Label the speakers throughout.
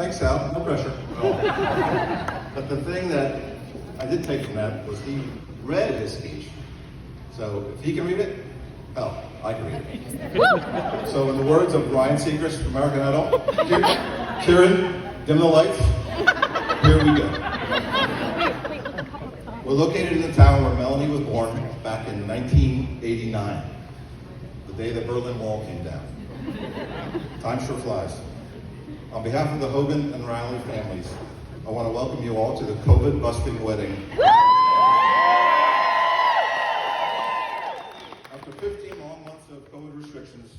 Speaker 1: Thanks, Sal. No pressure at all. But the thing that I did take from that was he read his speech. So if he can read it, hell, I can read it. So in the words of Ryan Seacrest from American Idol, Kieran, dim the lights. Here we go. We're located in the town where Melanie was born back in 1989, the day the Berlin Wall came down. Time sure flies. On behalf of the Hogan and Riley families, I want to welcome you all to the COVID-busting wedding. After 15 long months of COVID restrictions,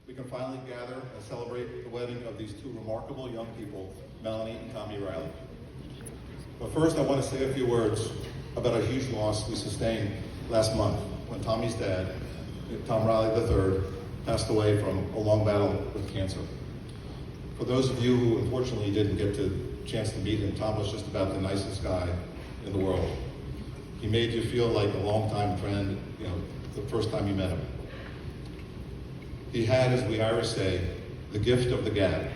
Speaker 1: we can finally gather and celebrate the wedding of these two remarkable young people, Melanie and Tommy Riley. But first, I want to say a few words about a huge loss we sustained last month when Tommy's dad, Tom Riley III, passed away from a long battle with cancer. For those of you who unfortunately didn't get the chance to meet him, Tom was just about the nicest guy in the world. He made you feel like a longtime friend, the first time you met him. He had, as we Irish say, the gift of the gab.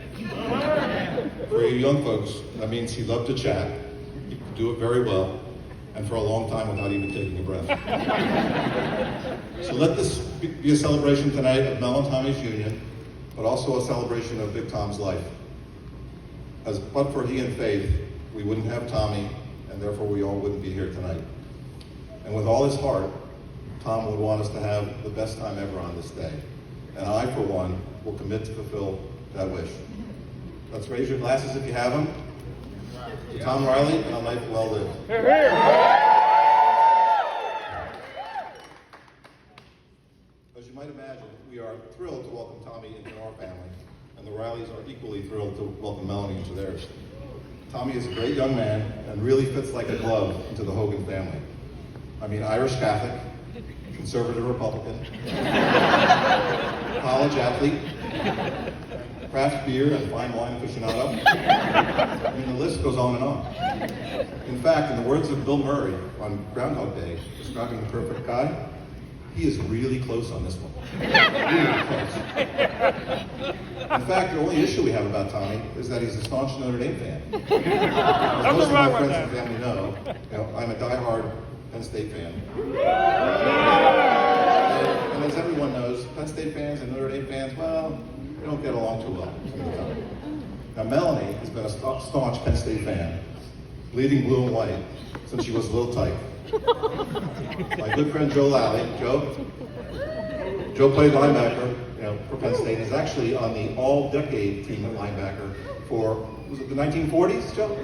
Speaker 1: For you young folks, that means he loved to chat, he could do it very well, and for a long time without even taking a breath. So let this be a celebration tonight of Mel and Tommy's union, but also a celebration of Big Tom's life. But for he and Faith, we wouldn't have Tommy, and therefore we all wouldn't be here tonight. And with all his heart, Tom would want us to have the best time ever on this day. And I, for one, will commit to fulfill that wish. Let's raise your glasses if you have them. To Tom Riley and a life well lived. As you might imagine, we are thrilled to welcome Tommy into our family, and the Rileys are equally thrilled to welcome Melanie into theirs. Tommy is a great young man and really fits like a glove into the Hogan family. I mean, Irish Catholic, conservative Republican, college athlete, craft beer and fine wine aficionado. I mean, the list goes on and on. In fact, in the words of Bill Murray on Groundhog Day, describing the perfect guy, he is really close on this one. Really close. In fact, the only issue we have about Tommy is that he's a staunch Notre Dame fan. As most of my friends and family know, I'm a diehard Penn State fan. And as everyone knows, Penn State fans and Notre Dame fans, well, they don't get along too well. Now, Melanie has been a staunch Penn State fan, bleeding blue and white, since she was a little tight. My good friend Joe Lally, Joe played linebacker, for Penn State. Is actually on the all-decade team at linebacker for, was it the 1940s, Joe?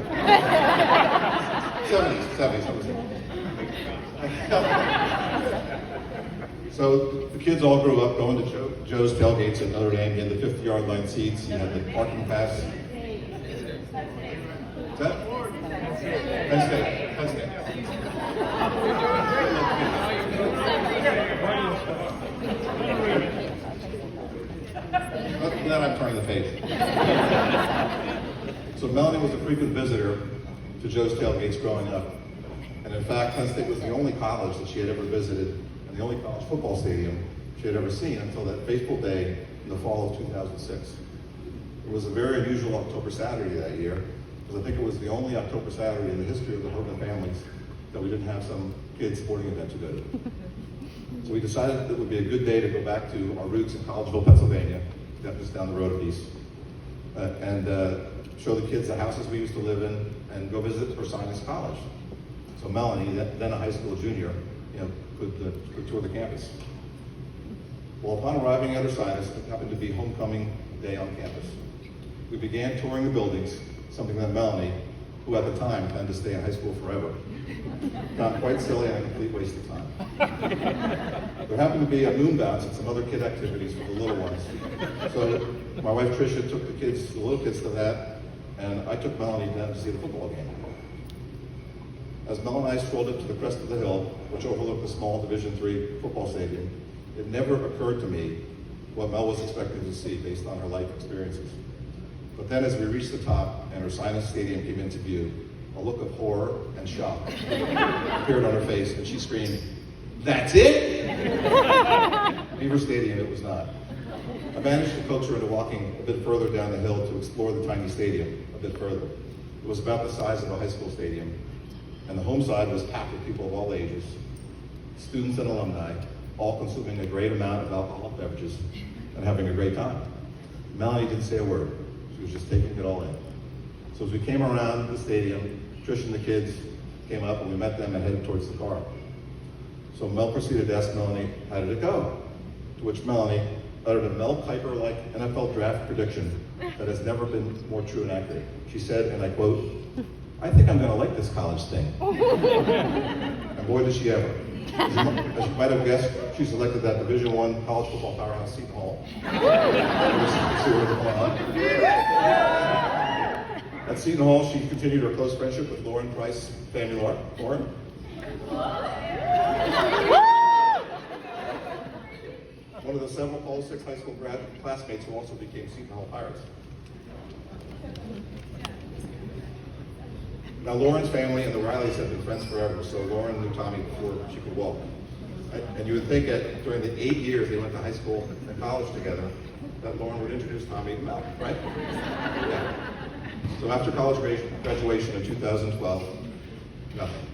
Speaker 1: 70s. So the kids all grew up going to Joe's tailgates at Notre Dame. He had the 50-yard line seats. He had the parking pass. Is that? Penn State. Then I'm turning the page. So Melanie was a frequent visitor to Joe's tailgates growing up. And in fact, Penn State was the only college that she had ever visited and the only college football stadium she had ever seen until that fateful day in the fall of 2006. It was a very unusual October Saturday that year, because I think it was the only October Saturday in the history of the Hogan families that we didn't have some kid's sporting event to go to. So we decided that it would be a good day to go back to our roots in Collegeville, Pennsylvania, just down the road a piece, and show the kids the houses we used to live in and go visit Ursinus College. So Melanie, then a high school junior, could tour the campus. Well, upon arriving at Ursinus, it happened to be homecoming day on campus. We began touring the buildings, something that Melanie, who at the time planned to stay in high school forever, found quite silly and a complete waste of time. There happened to be a moon bounce and some other kid activities for the little ones. So my wife Tricia took the little kids to that, and I took Melanie down to see the football game. As Mel and I strolled up to the crest of the hill, which overlooked the small Division III football stadium, it never occurred to me what Mel was expecting to see based on her life experiences. But then as we reached the top and Ursinus Stadium came into view, a look of horror and shock appeared on her face, and she screamed, "That's it?" Beaver Stadium, it was not. I managed to coax her into walking a bit further down the hill to explore the tiny stadium a bit further. It was about the size of a high school stadium, and the home side was packed with people of all ages, students and alumni, all consuming a great amount of alcoholic beverages and having a great time. Melanie didn't say a word. She was just taking it all in. So as we came around the stadium, Trish and the kids came up and we met them and headed towards the car. So Mel proceeded to ask Melanie, how did it go? To which Melanie uttered a Mel Kiper-like NFL draft prediction that has never been more true and accurate. She said, and I quote, "I think I'm going to like this college thing." And boy, did she ever. As you might have guessed, she selected that Division I college football powerhouse, Seton Hall. At Seton Hall, she continued her close friendship with Lauren Price, family Lauren. One of the several Pole 6 high school classmates who also became Seton Hall Pirates. Now, Lauren's family and the Rileys have been friends forever, so Lauren knew Tommy before she could walk. And you would think that during the 8 years they went to high school and college together, that Lauren would introduce Tommy to Mel, right? Yeah. So after college graduation in 2012, nothing.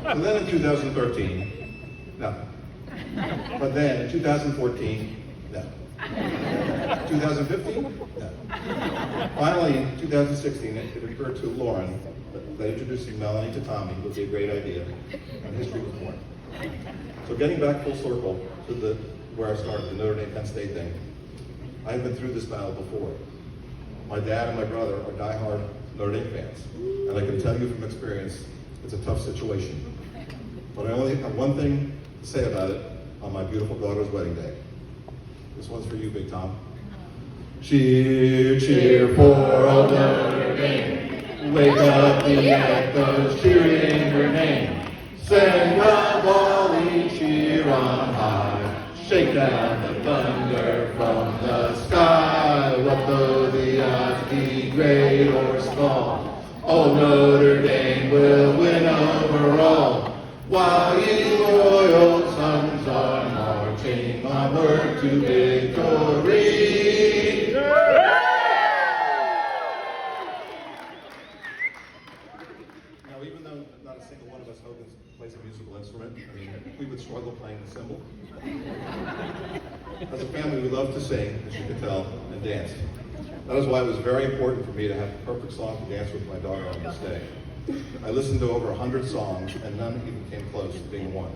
Speaker 1: So then in 2013, nothing. But then in 2014, no. 2015, no. Finally, in 2016, it occurred to Lauren that introducing Melanie to Tommy would be a great idea, and history was born. So getting back full circle to where I started, the Notre Dame Penn State thing, I've been through this battle before. My dad and my brother are diehard Notre Dame fans, and I can tell you from experience, it's a tough situation. But I only have one thing to say about it on my beautiful daughter's wedding day. This one's for you, Big Tom. Cheer, cheer for old Notre Dame. Wake up the echoes cheering her name. Send a volley cheer on high. Shake down the thunder from the sky. What though the odds be great or small, old Notre Dame will win overall. While you loyal sons are marching onward to victory. Now, even though not a single one of us Hogans plays a musical instrument, I mean, we would struggle playing the cymbal. As a family, we love to sing, as you can tell, and dance. That is why it was very important for me to have the perfect song to dance with my daughter on this day. I listened to over 100 songs, and none even came close to being one.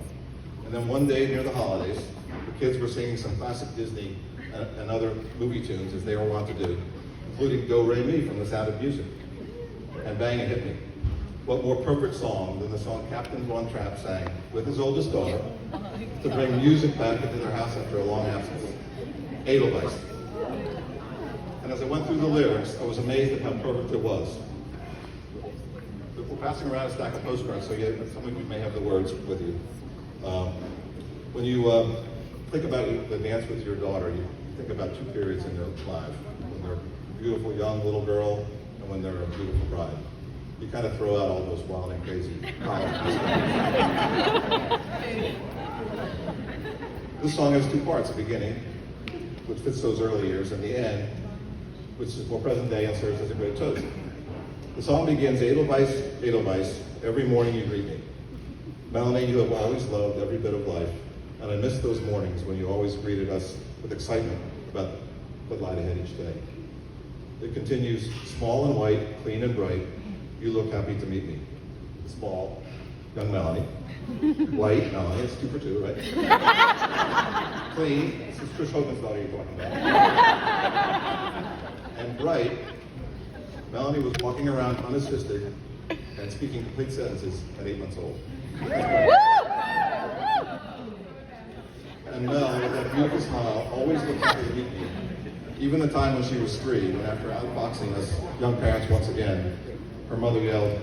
Speaker 1: And then one day near the holidays, the kids were singing some classic Disney and other movie tunes, as they were wont to do, including Do Re Mi from The Sound of Music. And bang, it hit me. What more perfect song than the song Captain Von Trapp sang with his oldest daughter to bring music back into their house after a long absence. Edelweiss. And as I went through the lyrics, I was amazed at how perfect it was. We're passing around a stack of postcards, so some of you may have the words with you. When you think about the dance with your daughter, you think about two periods in their life. When they're a beautiful young little girl and when they're a beautiful bride. You kind of throw out all those wild and crazy comments. This song has two parts, the beginning, which fits those early years, and the end, which is more present day and serves as a great toast. The song begins, Edelweiss, Edelweiss, every morning you greet me. Melanie, you have always loved every bit of life, and I miss those mornings when you always greeted us with excitement about what lied ahead each day. It continues, small and white, clean and bright, you look happy to meet me. Small, young Melanie. White, Melanie, it's 2 for 2, right? Clean, this is Trish Hogan's daughter you're talking about. And bright, Melanie was walking around unassisted and speaking complete sentences at 8 months old. And Mel, with that beautiful smile, always looked happy to meet me. Even the time when she was 3, when after outboxing us young parents once again, her mother yelled,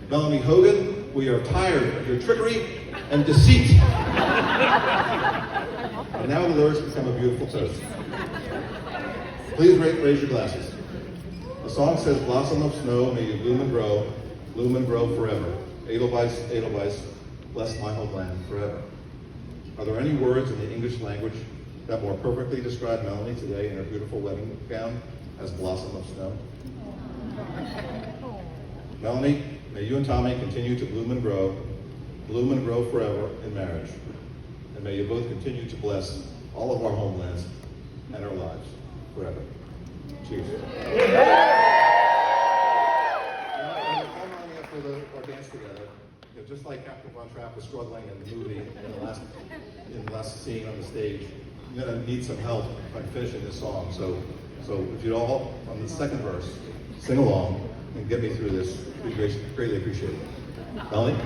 Speaker 1: Melanie Hogan, we are tired of your trickery and deceit. And now the lyrics become a beautiful toast. Please raise your glasses. The song says, blossom of snow, may you bloom and grow forever. Edelweiss, Edelweiss, bless my homeland forever. Are there any words in the English language that more perfectly describe Melanie today in her beautiful wedding gown as Blossom of Snow? Melanie, may you and Tommy continue to bloom and grow forever in marriage. And may you both continue to bless all of our homelands and our lives forever. Cheers. For our dance together, just like Captain Von Trapp was struggling in the movie in the last scene on the stage, you're gonna need some help by finishing this song. So if you'd all, on the second verse, sing along and get me through this, we'd greatly appreciate it. Melanie?